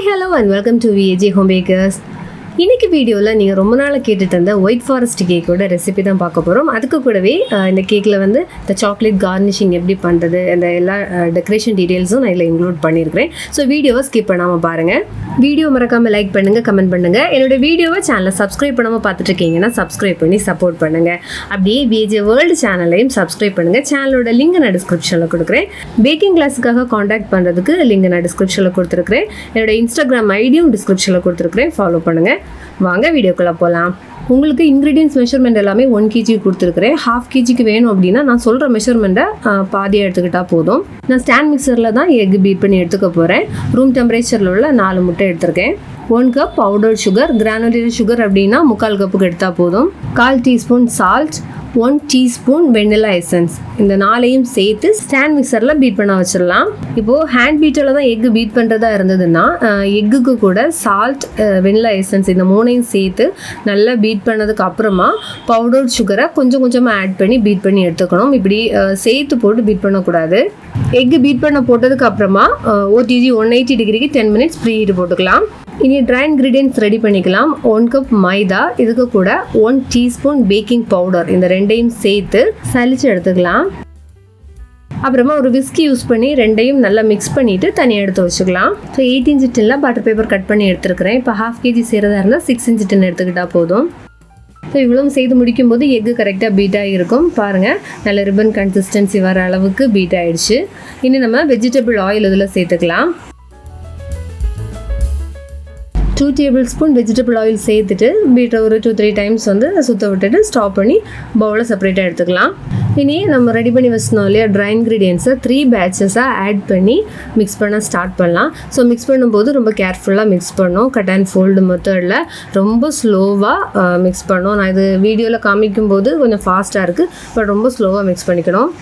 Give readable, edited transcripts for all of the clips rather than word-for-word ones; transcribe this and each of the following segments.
hello and welcome to VAG Home Bakers. இன்னைக்கு வீடியோவில் நீங்கள் ரொம்ப நாள் கேட்டுட்டு இருந்த ஒயிட் ஃபாரஸ்ட் கேக்கோட ரெசிபி தான் பார்க்க போகிறோம். அதுக்கு கூடவே இந்த கேக்கில் வந்து இந்த சாக்லேட் கார்னிஷிங் எப்படி பண்ணுறது அந்த எல்லா டெக்கரேஷன் டீட்டெயில்ஸும் நான் இதில் இன்க்ளூட் பண்ணியிருக்கிறேன். ஸோ வீடியோவை ஸ்கிப் பண்ணாமல் பாருங்கள். வீடியோ மறக்காமல் லைக் பண்ணுங்கள், கமெண்ட் பண்ணுங்கள். என்னோடய வீடியோவை சேனலை சப்ஸ்கிரைப் பண்ணாமல் பார்த்துட்ருக்கீங்கன்னா சப்ஸ்கிரைப் பண்ணி சப்போர்ட் பண்ணுங்கள். அப்படியே VAG வேர்ல்டு சேனலையும் சப்ஸ்கிரைப் பண்ணுங்கள். சேனலோட லிங்க் நான் டிஸ்கிரிப்ஷனில் கொடுக்குறேன். பேக்கிங் கிளாஸுக்காக காண்டாக்ட் பண்ணுறதுக்கு லிங்க் நான் டிஸ்கிரிப்ஷனில் கொடுத்துருக்குறேன். என்னோடய இன்ஸ்டாகிராம் ஐடியும் டிஸ்கிரிப்ஷனில் கொடுத்துருக்குறேன். ஃபாலோ பண்ணுங்கள். வாங்க வீடியோக்குள்ளே போகலாம். உங்களுக்கு இன்க்ரீடியன்ஸ் மெஷர்மெண்ட் எல்லாமே 1 kg கொடுத்துருக்குறேன். 1/2 kg வேணும் அப்படின்னா நான் சொல்கிற மெஷர்மெண்ட்டை பாதியாக எடுத்துக்கிட்டால் போதும். நான் ஸ்டாண்ட் மிக்சரில் தான் எக் பீட் பண்ணி எடுத்துக்க போகிறேன். ரூம் டெம்பரேச்சரில் உள்ள 4 முட்டை எடுத்திருக்கேன். 1 cup powder sugar, granulated sugar அப்படின்னா 3/4 கப்புக்கு எடுத்தால் போதும். 1/4 teaspoon salt, 1 teaspoon vanilla essence, இந்த 4ஐயும் சேர்த்து ஸ்டாண்ட் மிக்சரில் பீட் பண்ண வச்சிடலாம். இப்போது ஹேண்ட் பீட்டரில் தான் எக்கு பீட் பண்ணுறதா இருந்ததுன்னா எக்குக்கு கூட சால்ட், வெண்ணிலா எசன்ஸ் இந்த 3ஐயும் சேர்த்து நல்லா பீட் பண்ணதுக்கு அப்புறமா பவுடர் சுகரை கொஞ்சம் கொஞ்சமாக ஆட் பண்ணி பீட் பண்ணி எடுத்துக்கணும். இப்படி சேர்த்து போட்டு பீட் பண்ணக்கூடாது. எக்கு பீட் பண்ண போட்டதுக்கு அப்புறமா OTG 180 டிகிரிக்கு 10 மினிட்ஸ் ப்ரீ ஹீட் போட்டுக்கலாம். இனி ட்ரை இன்க்ரீடியன்ட்ஸ் ரெடி பண்ணிக்கலாம். 1 கப் மைதா, இதுக்கு கூட 1 டீஸ்பூன் பேக்கிங் பவுடர், இந்த 2ஐயும் சேர்த்து சலிச்சு எடுத்துக்கலாம். அப்புறமா ஒரு விஸ்கி யூஸ் பண்ணி 2ஐயும் நல்லா மிக்ஸ் பண்ணிவிட்டு தனியாக எடுத்து வச்சுக்கலாம். ஸோ 8 inch டின்னில் பட்டர் பேப்பர் கட் பண்ணி எடுத்துருக்கிறேன். இப்போ 1/2 kg செய்கிறதா இருந்தால் 6 inch டின் எடுத்துக்கிட்டால் போதும். ஸோ இவ்வளோ செய்து முடிக்கும்போது எக்கு கரெக்டாக பீட் ஆகிருக்கும். பாருங்கள், நல்ல ரிப்பன் கன்சிஸ்டன்சி வர அளவுக்கு பீட் ஆகிடுச்சு. இனி நம்ம வெஜிடபிள் ஆயில் இதில் சேர்த்துக்கலாம். 2 டேபிள்ஸ்பூன் வெஜிடபிள் ஆயில் சேர்த்துட்டு பீட்டை ஒரு 2-3 டைம்ஸ் வந்து சுற்ற விட்டுட்டு ஸ்டாப் பண்ணி பவுலில் செப்பரேட்டாக எடுத்துக்கலாம். இனி நம்ம ரெடி பண்ணி வச்சிருந்தோம் இல்லையா ட்ரை இன்க்ரீடியன்ஸை 3 பேட்சஸாக ஆட் பண்ணி மிக்ஸ் பண்ண ஸ்டார்ட் பண்ணலாம். ஸோ மிக்ஸ் பண்ணும்போது ரொம்ப கேர்ஃபுல்லாக மிக்ஸ் பண்ணோம். கட் அண்ட் ஃபோல்டு மெத்தடில் ரொம்ப ஸ்லோவாக மிக்ஸ் பண்ணோம். நான் இது வீடியோவில் காமிக்கும்போது கொஞ்சம் ஃபாஸ்ட்டாக இருக்குது, பட் ரொம்ப ஸ்லோவாக மிக்ஸ் பண்ணிக்கணும்.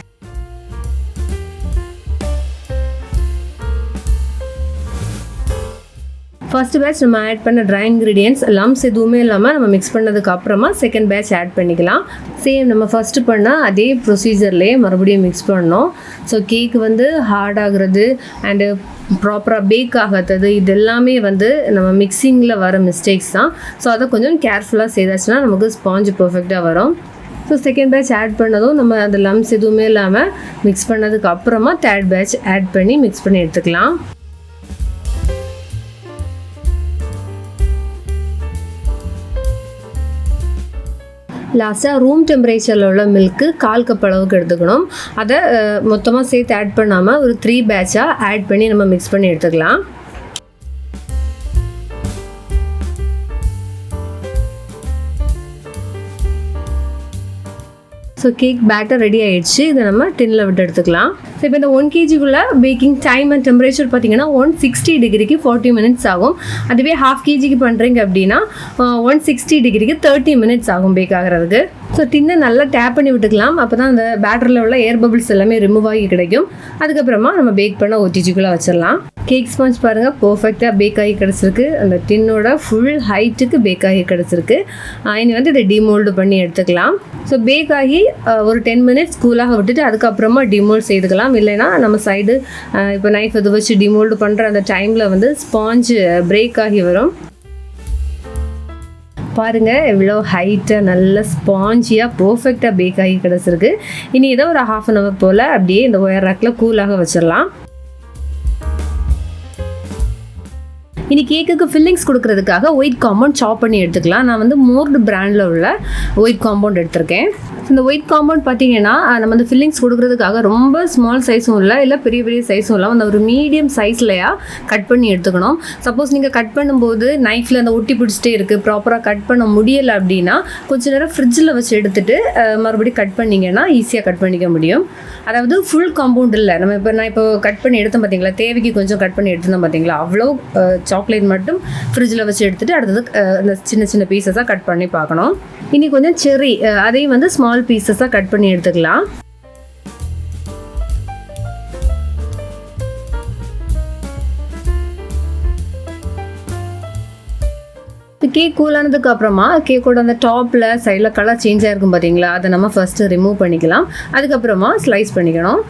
ஃபர்ஸ்ட் பேட்ச் நம்ம ஆட் பண்ண ட்ரை இன்க்ரீடியன்ட்ஸ் லம்ஸ் எதுவுமே இல்லாமல் நம்ம மிக்ஸ் பண்ணதுக்கு அப்புறமா செகண்ட் பேட்ச் ஆட் பண்ணிக்கலாம். சேம் நம்ம ஃபஸ்ட்டு பண்ண அதே ப்ரொசீஜர்லேயே மறுபடியும் மிக்ஸ் பண்ணோம். ஸோ கேக் வந்து ஹார்ட் ஆகுறது அண்டு ப்ராப்பராக பேக் ஆகாதது இது எல்லாமே வந்து நம்ம மிக்சிங்கில் வர மிஸ்டேக்ஸ் தான். ஸோ அதை கொஞ்சம் கேர்ஃபுல்லாக செய்தாச்சுன்னா நமக்கு ஸ்பாஞ்சு பர்ஃபெக்டாக வரும். ஸோ செகண்ட் பேட்ச் ஆட் பண்ணதும் நம்ம அந்த லம்ஸ் எதுவுமே இல்லாமல் மிக்ஸ் பண்ணதுக்கு அப்புறமா தேர்ட் பேட்ச் ஆட் பண்ணி மிக்ஸ் பண்ணி எடுத்துக்கலாம். லாஸ்ட்டாக ரூம் டெம்பரேச்சரில் உள்ள மில்க்கு 1/4 கப் அளவுக்கு எடுத்துக்கணும். அதை மொத்தமாக சேர்த்து ஆட் பண்ணாமல் ஒரு 3 பேட்சாக ஆட் பண்ணி நம்ம மிக்ஸ் பண்ணி எடுத்துக்கலாம். ஸோ கேக் பேட்டர் ரெடி ஆகிடுச்சு. இதை நம்ம டின்னில் விட்டு எடுத்துக்கலாம். ஸோ இப்போ இந்த 1 kgக்குள்ளே பேக்கிங் டைம் அண்ட் டெம்பரேச்சர் பார்த்தீங்கன்னா 160 டிகிரிக்கு 40 மினிட்ஸ் ஆகும். அதுவே 1/2 kgக்கு பண்ணுறீங்க அப்படின்னா 160 டிகிரிக்கு 30 மினிட்ஸ் ஆகும் பேக் ஆகிறதுக்கு. ஸோ டின்னை நல்லா டேப் பண்ணி விட்டுக்கலாம். அப்போ தான் அந்த பேட்டரில் உள்ள ஏர் பபிள்ஸ் எல்லாமே ரிமூவ் ஆகி கிடைக்கும். அதுக்கப்புறமா நம்ம பேக் பண்ண OTGக்குள்ளே வச்சிடலாம். கேக் ஸ்பாஞ்ச் பாருங்கள் பர்ஃபெக்டாக பேக் ஆகி கிடச்சிருக்கு. அந்த டின்னோட ஃபுல் ஹைட்டுக்கு பேக் ஆகி கிடச்சிருக்கு. இனி வந்து இதை டிமோல்டு பண்ணி எடுத்துக்கலாம். ஸோ பேக் ஆகி ஒரு 10 மினிட்ஸ் கூலாக விட்டுட்டு அதுக்கப்புறமா டிமோல்டு செய்துக்கலாம். இல்லைன்னா நம்ம சைடு இப்போ நைஃப் இது வச்சு டிமோல்டு பண்ணுற அந்த டைமில் வந்து ஸ்பாஞ்சு பிரேக் ஆகி வரும். பாருங்கள் எவ்வளோ ஹைட்டாக நல்ல ஸ்பாஞ்சியாக பர்ஃபெக்டாக பேக் ஆகி கிடச்சிருக்கு. இனி இதை ஒரு 1/2 hour போல் அப்படியே இந்த ஒயர் ராக்கில் கூலாக வச்சிடலாம். இனி கேக்குக்கு ஃபில்லிங்ஸ் கொடுக்கறதுக்காக ஒயிட் காம்பவுண்ட் சாப் பண்ணி எடுத்துக்கலாம். நான் வந்து மோர்டு பிராண்டில் உள்ள ஒயிட் காம்பவுண்ட் எடுத்திருக்கேன். இந்த ஒயிட் காம்பவுண்ட் பார்த்தீங்கன்னா நம்ம அந்த ஃபில்லிங்ஸ் கொடுக்கறதுக்காக ரொம்ப ஸ்மால் சைஸும் இல்லை பெரிய பெரிய சைஸும் இல்லை, அந்த ஒரு மீடியம் சைஸ்லையா கட் பண்ணி எடுத்துக்கணும். சப்போஸ் நீங்கள் கட் பண்ணும்போது நைஃப்பில் அந்த ஒட்டி பிடிச்சிட்டே இருக்குது, ப்ராப்பராக கட் பண்ண முடியலை அப்படின்னா கொஞ்சம் நேரம் ஃப்ரிட்ஜில் வச்சு எடுத்துகிட்டு மறுபடியும் கட் பண்ணிங்கன்னா ஈஸியாக கட் பண்ணிக்க முடியும். அதாவது ஃபுல் காம்பவுண்ட் இல்லை, நான் இப்போ கட் பண்ணி எடுத்தோம் பார்த்தீங்களா, தேவைக்கு கொஞ்சம் கட் பண்ணி எடுத்துருந்தோம் பார்த்தீங்களா, அவ்வளோ சாக்லேட் மட்டும் ஃப்ரிட்ஜில் வச்சு எடுத்துகிட்டு அடுத்தது அந்த சின்ன சின்ன பீசஸாக கட் பண்ணி பார்க்கணும். இனி கொஞ்சம் செர்ரி அதையும் வந்து ஸ்மால் பீசஸாக கட் பண்ணி எடுத்துக்கலாம். கேக் கூலானதுக்கு அப்புறமா கேக்கோட அந்த டாப்பில் சைடில் கலர் சேஞ்ச் ஆகிருக்கும் பார்த்தீங்களா, அதை நம்ம ஃபஸ்ட்டு ரிமூவ் பண்ணிக்கலாம். அதுக்கப்புறமா ஸ்லைஸ் பண்ணிக்கணும்.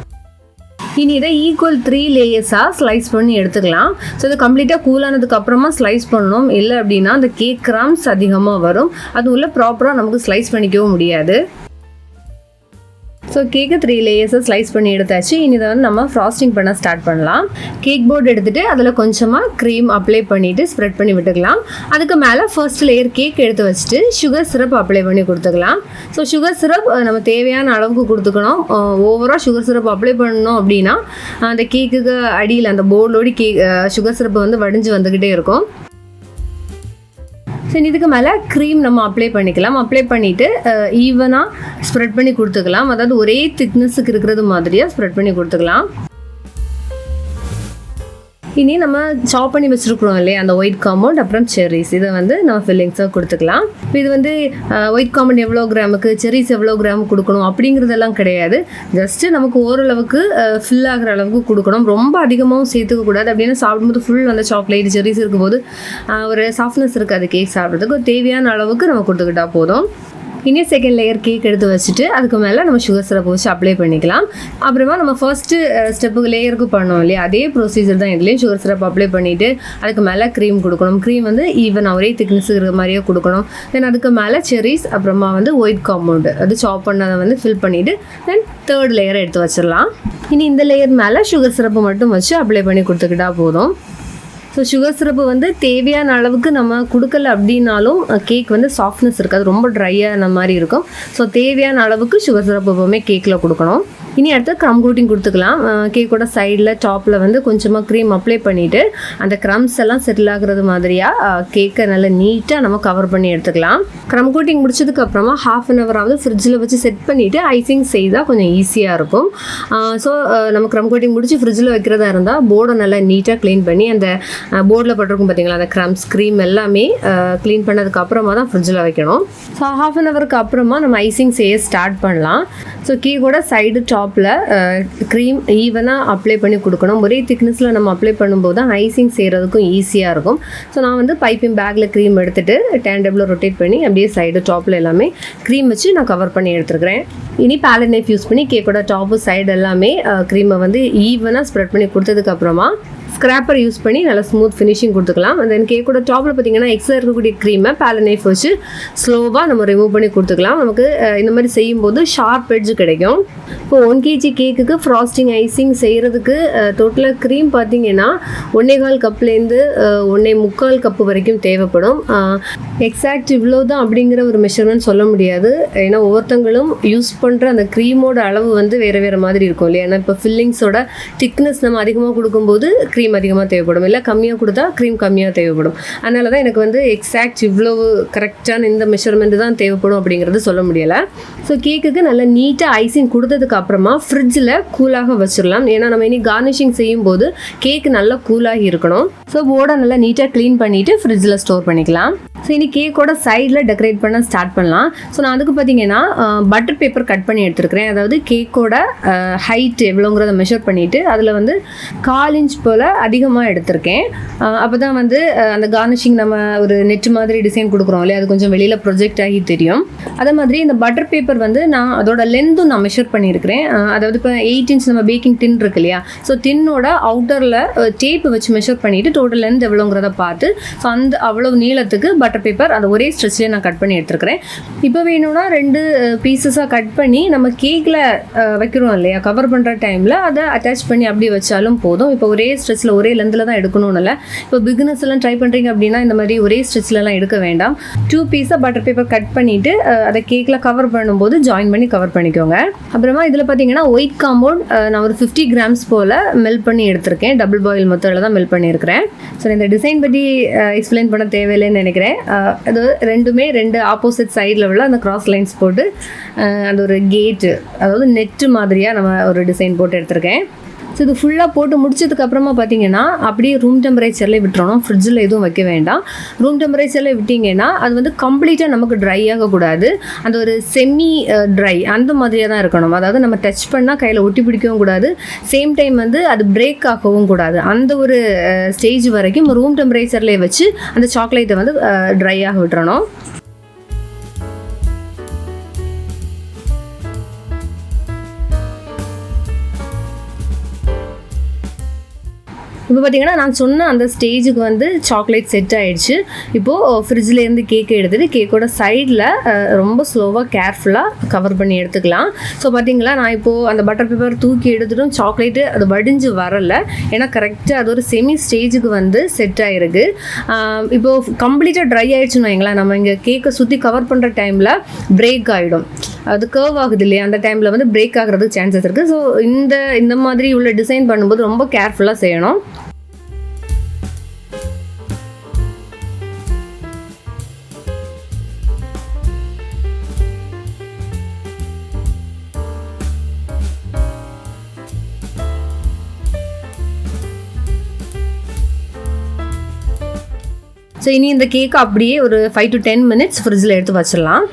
இனி இதை ஈக்குவல் 3 லேயர்ஸாக ஸ்லைஸ் பண்ணி எடுத்துக்கலாம். ஸோ இது கம்ப்ளீட்டாக கூலானதுக்கு அப்புறமா ஸ்லைஸ் பண்ணணும். இல்லை அப்படின்னா அந்த கேக் கிராம்ஸ் அதிகமாக வரும். அது உள்ள ப்ராப்பராக நமக்கு ஸ்லைஸ் பண்ணிக்கவும் முடியாது. ஸோ கேக்கு 3 லேயர்ஸை ஸ்லைஸ் பண்ணி எடுத்தாச்சு. இனி இதை வந்து நம்ம ஃப்ராஸ்டிங் பண்ண ஸ்டார்ட் பண்ணலாம். கேக் போர்டு எடுத்துகிட்டு அதில் கொஞ்சமாக க்ரீம் அப்ளை பண்ணிவிட்டு ஸ்ப்ரெட் பண்ணி விட்டுக்கலாம். அதுக்கு மேலே ஃபர்ஸ்ட் லேயர் கேக் எடுத்து வச்சுட்டு சுகர் சிரப் அப்ளை பண்ணி கொடுத்துக்கலாம். ஸோ சுகர் சிரப் நம்ம தேவையான அளவுக்கு கொடுத்துக்கணும். ஓவராக சுகர் சிரப் அப்ளை பண்ணணும் அப்படின்னா அந்த கேக்குக்கு அடியில் அந்த போர்டோடி சுகர் சிரப்பு வந்து வடிஞ்சு வந்துக்கிட்டே இருக்கும். சரி, இதுக்கு மேலே க்ரீம் நம்ம அப்ளை பண்ணிக்கலாம். அப்ளை பண்ணிவிட்டு ஈவனாக ஸ்ப்ரெட் பண்ணி கொடுத்துக்கலாம். அதாவது ஒரே திக்னஸுக்கு இருக்கிறது மாதிரியாக ஸ்ப்ரெட் பண்ணி கொடுத்துக்கலாம். இனி நம்ம சாப் பண்ணி வச்சுருக்குறோம் இல்லையா அந்த ஒயிட் காம்பவுண்ட் அப்புறம் செர்ரிஸ், இதை வந்து நம்ம ஃபில்லிங்ஸாக கொடுத்துக்கலாம். இப்போ இது வந்து ஒயிட் காம்பவுண்ட் எவ்வளோ கிராமுக்கு, செர்ரிஸ் எவ்வளோ கிராம் கொடுக்கணும் அப்படிங்கிறதெல்லாம் கிடையாது. ஜஸ்ட்டு நமக்கு ஓரளவுக்கு ஃபில் ஆகிற அளவுக்கு கொடுக்கணும். ரொம்ப அதிகமாகவும் சேர்த்துக்க கூடாது. அப்படின்னா சாப்பிடும்போது ஃபுல் அந்த சாக்லேட் செர்ரிஸ் இருக்கும்போது ஒரு சாஃப்ட்னஸ் இருக்காது. கேக் சாப்பிட்றதுக்கு தேவையான அளவுக்கு நம்ம கொடுத்துக்கிட்டா போதும். இனி செகண்ட் லேயர் கேக் எடுத்து வச்சுட்டு அதுக்கு மேலே நம்ம சுகர் சிரப் வச்சு அப்ளை பண்ணிக்கலாம். அப்புறமா நம்ம ஃபர்ஸ்ட்டு ஸ்டெப்புக்கு லேயருக்கு பண்ணோம் இல்லையா, அதே ப்ரொசீஜர் தான் இதுலேயும். சுகர் சிரப் அப்ளை பண்ணிவிட்டு அதுக்கு மேலே க்ரீம் கொடுக்கணும். க்ரீம் வந்து ஈவன் ஒரே திக்னஸ் இருக்கிற மாதிரியே கொடுக்கணும். தென் அதுக்கு மேலே செர்ரிஸ் அப்புறமா வந்து ஒயிட் காம்பவுண்டு அது சாப் பண்ணதை வந்து ஃபில் பண்ணிவிட்டு தென் தேர்ட் லேயரை எடுத்து வச்சிடலாம். இனி இந்த லேயர் மேலே சுகர் சிரப்பு மட்டும் வச்சு அப்ளை பண்ணி கொடுத்துக்கிட்டா போதும். ஸோ சுகர் சிரப்பு வந்து தேவையான அளவுக்கு நம்ம கொடுக்கல அப்படின்னாலும் கேக் வந்து சாஃப்ட்னஸ் இருக்காது, ரொம்ப ட்ரையான மாதிரி இருக்கும். ஸோ தேவையான அளவுக்கு சுகர் சிரப்பு எப்போவுமே கேக்கில் கொடுக்கணும். இனி அடுத்து க்ரம் கோட்டிங் கொடுத்துக்கலாம். கேக்கோட சைடில் டாப்பில் வந்து கொஞ்சமாக க்ரீம் அப்ளை பண்ணிவிட்டு அந்த க்ரம்ஸ் எல்லாம் செட்டில் ஆகுறது மாதிரியாக கேக்கை நல்லா நீட்டாக நம்ம கவர் பண்ணி எடுத்துக்கலாம். க்ரம் கோட்டிங் முடிச்சதுக்கப்புறமா 1/2 hour ஆகுது ஃப்ரிட்ஜில் வச்சு செட் பண்ணிவிட்டு ஐசிங் செய்தால் கொஞ்சம் ஈஸியாக இருக்கும். ஸோ நம்ம க்ரம் கோட்டிங் முடிச்சு ஃப்ரிட்ஜில் வைக்கிறதா இருந்தால் போர்டை நல்லா நீட்டாக க்ளீன் பண்ணி அந்த போர்டில் பட்டிருக்கும் பார்த்தீங்களா அந்த க்ரம்ஸ் க்ரீம் எல்லாமே க்ளீன் பண்ணதுக்கு அப்புறமா தான் ஃப்ரிட்ஜில் வைக்கணும். ஸோ 1/2 hourக்கு அப்புறமா நம்ம ஐசிங் செய்ய ஸ்டார்ட் பண்ணலாம். ஸோ கேக்கோட சைடு டாப்பில் க்ரீம் ஈவனாக அப்ளை பண்ணி கொடுக்கணும். ஒரே திக்னஸில் நம்ம அப்ளை பண்ணும்போது தான் ஐசிங் செய்கிறதுக்கும் ஈஸியாக இருக்கும். ஸோ நான் வந்து பைப்பிங் பேக்கில் க்ரீம் எடுத்துகிட்டு டேண்டபிளில் ரொட்டேட் பண்ணி அப்படியே சைடு டாப்பில் எல்லாமே க்ரீம் வச்சு நான் கவர் பண்ணி எடுத்துருக்கிறேன். இனி பேலட் நைஃப் யூஸ் பண்ணி கேக்கோட டாப்பு சைடு எல்லாமே க்ரீமை வந்து ஈவனாக ஸ்ப்ரெட் பண்ணி கொடுத்ததுக்கப்புறமா ஸ்க்ராப்பர் யூஸ் பண்ணி நல்லா ஸ்மூத் ஃபினிஷிங் கொடுத்துக்கலாம். தென் கேக்கோட டாப்பில் பார்த்தீங்கன்னா எக்ஸ்ட்ரா இருக்கக்கூடிய க்ரீமை பேலட் நைஃப் வச்சு ஸ்லோவாக நம்ம ரிமூவ் பண்ணி கொடுத்துக்கலாம். நமக்கு இந்த மாதிரி செய்யும்போது ஷார்ப் எட்ஜ் கிடைக்கும். இப்போ 1 kg கேக்குக்கு ஃப்ராஸ்டிங் ஐசிங் செய்கிறதுக்கு டோட்டலாக க்ரீம் பார்த்தீங்கன்னா 1.25 கப்லேருந்து 1.25 கப்பு வரைக்கும் தேவைப்படும். எக்ஸாக்ட் இவ்வளோ தான் அப்படிங்கிற ஒரு மெஷர்மெண்ட் சொல்ல முடியாது. ஏன்னா ஒவ்வொருத்தங்களும் யூஸ் பண்ணுற அந்த க்ரீமோட அளவு வந்து வேறு வேறு மாதிரி இருக்கும் இல்லையா. ஏன்னா இப்போ ஃபில்லிங்ஸோட திக்னஸ் நம்ம அதிகமாக கொடுக்கும்போது க்ரீம் அதிகமாக தேவைப்படும், இல்லை கம்மியாக கொடுத்தா க்ரீம் கம்மியாக தேவைப்படும். அதனால தான் எனக்கு வந்து எக்ஸாக்ட் இவ்வளவு கரெக்டான இந்த மெஷர்மெண்ட் தான் தேவைப்படும் அப்படிங்கிறது சொல்ல முடியலை. ஸோ கேக்குக்கு நல்லா நீட்டாக ஐசிங் கொடுத்ததுக்கு அப்புறமா ஃப்ரிட்ஜில் கூலாக வச்சிடலாம். ஏன்னா நம்ம இனி கார்னிஷிங் செய்யும்போது கேக்கு நல்லா கூலாகி இருக்கணும். ஸோ போர்டை நல்லா நீட்டாக க்ளீன் பண்ணிவிட்டு ஃப்ரிட்ஜில் ஸ்டோர் பண்ணிக்கலாம். ஸோ இனி கேக்கோட சைடில் டெக்கரேட் பண்ண ஸ்டார்ட் பண்ணலாம். ஸோ நான் அதுக்கு பார்த்தீங்கன்னா பட்டர் பேப்பர் கட் பண்ணி எடுத்துருக்கிறேன். அதாவது கேக்கோட ஹைட் எவ்வளோங்கிறத மெஷர் பண்ணிவிட்டு அதில் வந்து 1/4 inch போல் அதிகமாக எடுத்திருக்கேன். அப்போ தான் வந்து அந்த கார்னிஷிங் நம்ம ஒரு நெட் மாதிரி டிசைன் கொடுக்குறோம் இல்லையா, அது கொஞ்சம் வெளியில் ப்ரொஜெக்ட் ஆகி தெரியும். அதே மாதிரி இந்த பட்டர் பேப்பர் வந்து நான் அதோட லென்த்தும் நான் மெஷர் பண்ணியிருக்கிறேன். அதாவது இப்போ 8 inch நம்ம பேக்கிங் டின் இருக்கு இல்லையா, ஸோ டின்னோட அவுட்டரில் டேப் வச்சு மெஷர் பண்ணிவிட்டு டோட்டல் லென்த் எவ்வளோங்கிறத பார்த்து ஸோ அந்த அவ்வளோ நீளத்துக்கு பட்டர் பேப்பர் அந்த ஒரே ஸ்ட்ரெச்லேயே நான் கட் பண்ணி எடுத்துருக்கிறேன். இப்போ வேணும்னா 2 பீசஸாக கட் பண்ணி நம்ம கேக்கில் வைக்கிறோம் இல்லையா, கவர் பண்ணுற டைமில் அதை அட்டாச் பண்ணி அப்படி வச்சாலும் போதும். இப்போ ஒரே ஸ்ட்ரெச்சில் ஒரே லெந்தில் தான் எடுக்கணும்னு இல்லை. இப்போ பிகினர்ஸ் எல்லாம் ட்ரை பண்ணுறீங்க அப்படின்னா இந்த மாதிரி ஒரே ஸ்ட்ரெச்லலாம் எடுக்க வேண்டாம். 2 பீஸாக பட்டர் பேப்பர் கட் பண்ணிவிட்டு அதை கேக்கில் கவர் பண்ணும்போது ஜாயின் பண்ணி கவர் பண்ணிக்கோங்க. அப்புறமா இதில் பார்த்தீங்கன்னா ஒயிட் காம்பவுண்ட் நான் ஒரு 50 grams போல் மெல்ட் பண்ணி எடுத்திருக்கேன். டபுள் பாயில் மெத்தடில் தான் மெல்ட் பண்ணியிருக்கிறேன். ஸோ இந்த டிசைன் பற்றி எக்ஸ்பிளைன் பண்ண தேவையில்லைன்னு நினைக்கிறேன். அது ரெண்டுமே 2 ஆப்போசிட் சைடில் உள்ள அந்த கிராஸ் லைன்ஸ் போட்டு அந்த ஒரு கேட்டு, அதாவது நெட்டு மாதிரியாக நம்ம ஒரு டிசைன் போட்டு எடுத்திருக்கேன். ஸோ இது ஃபுல்லாக போட்டு முடிச்சதுக்கப்புறமா பார்த்தீங்கன்னா அப்படியே ரூம் டெம்பரேச்சரில் விட்டுறணும். ஃப்ரிட்ஜில் எதுவும் வைக்க வேண்டாம். ரூம் டெம்பரேச்சரில் விட்டிங்கன்னா அது வந்து கம்ப்ளீட்டாக நமக்கு ட்ரை ஆகக்கூடாது, அந்த ஒரு செமி ட்ரை அந்த மாதிரியாக தான் இருக்கணும். அதாவது நம்ம டச் பண்ணால் கையில் ஒட்டி பிடிக்கவும் கூடாது, சேம் டைம் வந்து அது பிரேக் ஆகவும் கூடாது. அந்த ஒரு ஸ்டேஜ் வரைக்கும் ரூம் டெம்பரேச்சர்லேயே வச்சு அந்த சாக்லேட்டை வந்து ட்ரை ஆக விட்டுறணும். இப்போ பார்த்தீங்கன்னா நான் சொன்ன அந்த ஸ்டேஜுக்கு வந்து சாக்லேட் செட் ஆகிடுச்சு. இப்போது ஃப்ரிட்ஜ்லேருந்து கேக்கை எடுத்துகிட்டு கேக்கோட சைடில் ரொம்ப ஸ்லோவாக கேர்ஃபுல்லாக கவர் பண்ணி எடுத்துக்கலாம். ஸோ பார்த்தீங்களா, நான் இப்போது அந்த பட்டர் பேப்பர் தூக்கி எடுத்துட்டும் சாக்லேட்டு அது வடிஞ்சு வரலை. ஏன்னா கரெக்டாக அது ஒரு செமி ஸ்டேஜுக்கு வந்து செட் ஆகிருக்கு. இப்போது கம்ப்ளீட்டாக ட்ரை ஆகிடுச்சுன்னு வைங்களேன், நம்ம இங்கே கேக்கை சுற்றி கவர் பண்ணுற டைமில் பிரேக் ஆகிடும். அது கர்வ் ஆகுது இல்லையா, அந்த டைமில் வந்து பிரேக் ஆகிறதுக்கு சான்சஸ் இருக்குது. ஸோ இந்த மாதிரி உள்ள டிசைன் பண்ணும்போது ரொம்ப கேர்ஃபுல்லாக செய்யணும். ஸோ இனி இந்த கேக்கை அப்படியே ஒரு 5 to 10 minutes ஃப்ரிட்ஜில் எடுத்து வச்சிடலாம்.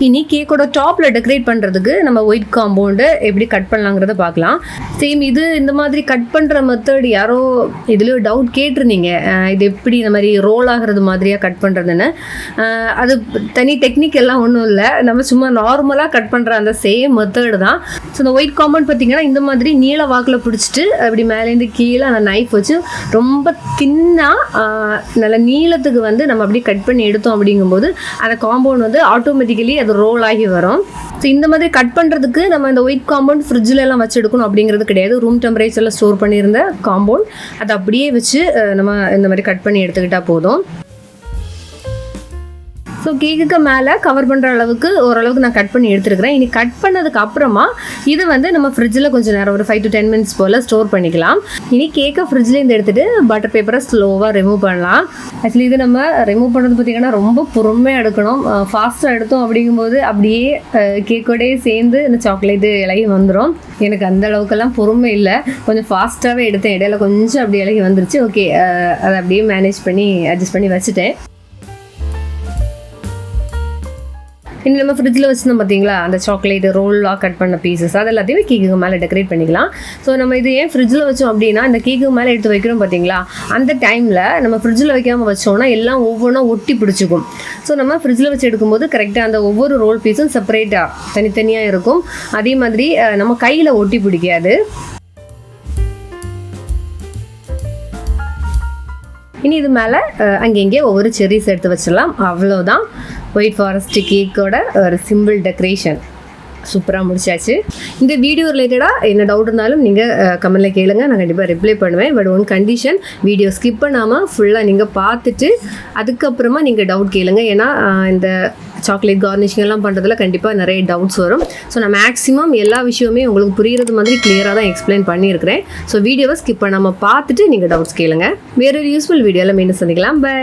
இனி கேக்கோட டாப்பில் டெக்கரேட் பண்ணுறதுக்கு நம்ம ஒயிட் காம்பவுண்டு எப்படி கட் பண்ணலாங்கிறத பார்க்கலாம். சேம் இது இந்த மாதிரி கட் பண்ணுற மெத்தட் யாரோ இதுலேயோ டவுட் கேட்டிருந்தீங்க, இது எப்படி இந்த மாதிரி ரோல் ஆகிறது மாதிரியாக கட் பண்ணுறதுன்னு. அது தனி டெக்னிக் எல்லாம் ஒன்றும் இல்லை, நம்ம சும்மா நார்மலாக கட் பண்ணுற அந்த சேம் மெத்தடு தான். ஸோ இந்த ஒயிட் காம்பவுண்ட் பார்த்திங்கன்னா இந்த மாதிரி நீள வாக்கில் பிடிச்சிட்டு அப்படி மேலேருந்து கீழே அந்த நைஃப் வச்சு ரொம்ப தின்னாக நல்ல நீளத்துக்கு வந்து நம்ம அப்படி கட் பண்ணி எடுத்தோம். அப்படிங்கும்போது அந்த காம்பவுண்ட் வந்து ஆட்டோமேட்டிக்கலி அது ரோல் ஆகி வரும். ஸோ இந்த மாதிரி கட் பண்ணுறதுக்கு நம்ம இந்த ஒயிட் காம்பவுண்ட் ஃப்ரிட்ஜில் எல்லாம் வச்சு எடுக்கணும் அப்படிங்கிறது கிடையாது. ரூம் டெம்பரேச்சரில் ஸ்டோர் பண்ணியிருந்த காம்பவுண்ட் அதை அப்படியே வச்சு நம்ம இந்த மாதிரி கட் பண்ணி எடுத்துக்கிட்டால் போதும். ஸோ கேக்குக்கு மேலே கவர் பண்ணுற அளவுக்கு ஓரளவுக்கு நான் கட் பண்ணி எடுத்துருக்கிறேன். இனி கட் பண்ணதுக்கு அப்புறமா இது வந்து நம்ம ஃப்ரிட்ஜில் கொஞ்சம் நேரம் ஒரு 5 to 10 minutes போல் ஸ்டோர் பண்ணிக்கலாம். இனி கேக்கை ஃப்ரிட்ஜ்லேருந்து எடுத்துகிட்டு பட்டர் பேப்பரை ஸ்லோவாக ரிமூவ் பண்ணலாம். ஆக்சுவலி இது நம்ம ரிமூவ் பண்ணுறது பார்த்திங்கன்னா ரொம்ப பொறுமையாக எடுக்கணும். ஃபாஸ்ட்டாக எடுத்தோம் அப்படிங்கும்போது அப்படியே கேக்கோடையே சேர்ந்து இந்த சாக்லேட்டு இலகி வந்துடும். எனக்கு அந்த அளவுக்கெல்லாம் பொறுமை இல்லை, கொஞ்சம் ஃபாஸ்ட்டாகவே எடுத்தேன். இடையில கொஞ்சம் அப்படி இலகி வந்துருச்சு. ஓகே, அதை அப்படியே மேனேஜ் பண்ணி அட்ஜஸ்ட் பண்ணி வச்சுட்டேன். இனி நம்ம ஃப்ரிட்ஜில் வச்சுருந்தோம் பார்த்தீங்களா, அந்த சாக்லேட்டு ரோலாக கட் பண்ண பீசஸ் அது எல்லாத்தையுமே கேக்குக்கு மேலே டெக்கரேட் பண்ணிக்கலாம். ஸோ நம்ம இது ஏன் ஃப்ரிட்ஜில் வச்சோம் அப்படின்னா, இந்த கேக்கு மேலே எடுத்து வைக்கிறோம் பார்த்தீங்களா, அந்த டைமில் நம்ம ஃப்ரிட்ஜில் வைக்காமல் வச்சோம்னா எல்லாம் ஒவ்வொன்றா ஒட்டி பிடிச்சிக்கும். ஸோ நம்ம ஃப்ரிட்ஜில் வச்சு எடுக்கும்போது கரெக்டாக அந்த ஒவ்வொரு ரோல் பீஸும் செப்பரேட்டாக தனித்தனியாக இருக்கும். அதே மாதிரி நம்ம கையில் ஒட்டி பிடிக்காது. இனி இது மேலே அங்கங்கே ஒவ்வொரு செர்ரிஸ் எடுத்து வச்சிடலாம். அவ்வளோதான், ஒயிட் ஃபாரஸ்ட் கேக்கோட ஒரு சிம்பிள் டெக்கரேஷன் சூப்பராக முடிச்சாச்சு. இந்த வீடியோ ரிலேட்டடாக என்ன டவுட் இருந்தாலும் நீங்கள் கமெண்ட்டில் கேளுங்க, நான் கண்டிப்பாக ரிப்ளை பண்ணுவேன். But one condition, video skip பண்ணாமல் ஃபுல்லாக நீங்கள் பார்த்துட்டு அதுக்கப்புறமா நீங்கள் டவுட் கேளுங்க. ஏன்னா இந்த சாக்லேட் கார்னிஷிங் எல்லாம் பண்ணுறதுல கண்டிப்பாக நிறைய டவுட்ஸ் வரும். ஸோ நான் மேக்ஸிமம் எல்லா விஷயமே உங்களுக்கு புரிகிறது மாதிரி கிளியராக தான் எக்ஸ்பிளைன் பண்ணியிருக்கிறேன். ஸோ வீடியோவை ஸ்கிப் பண்ணாமல் பார்த்துட்டு நீங்கள் டவுட்ஸ் கேளுங்க. வேறொரு யூஸ்ஃபுல் வீடியோவில் மீண்டும் சந்திக்கலாம். பை.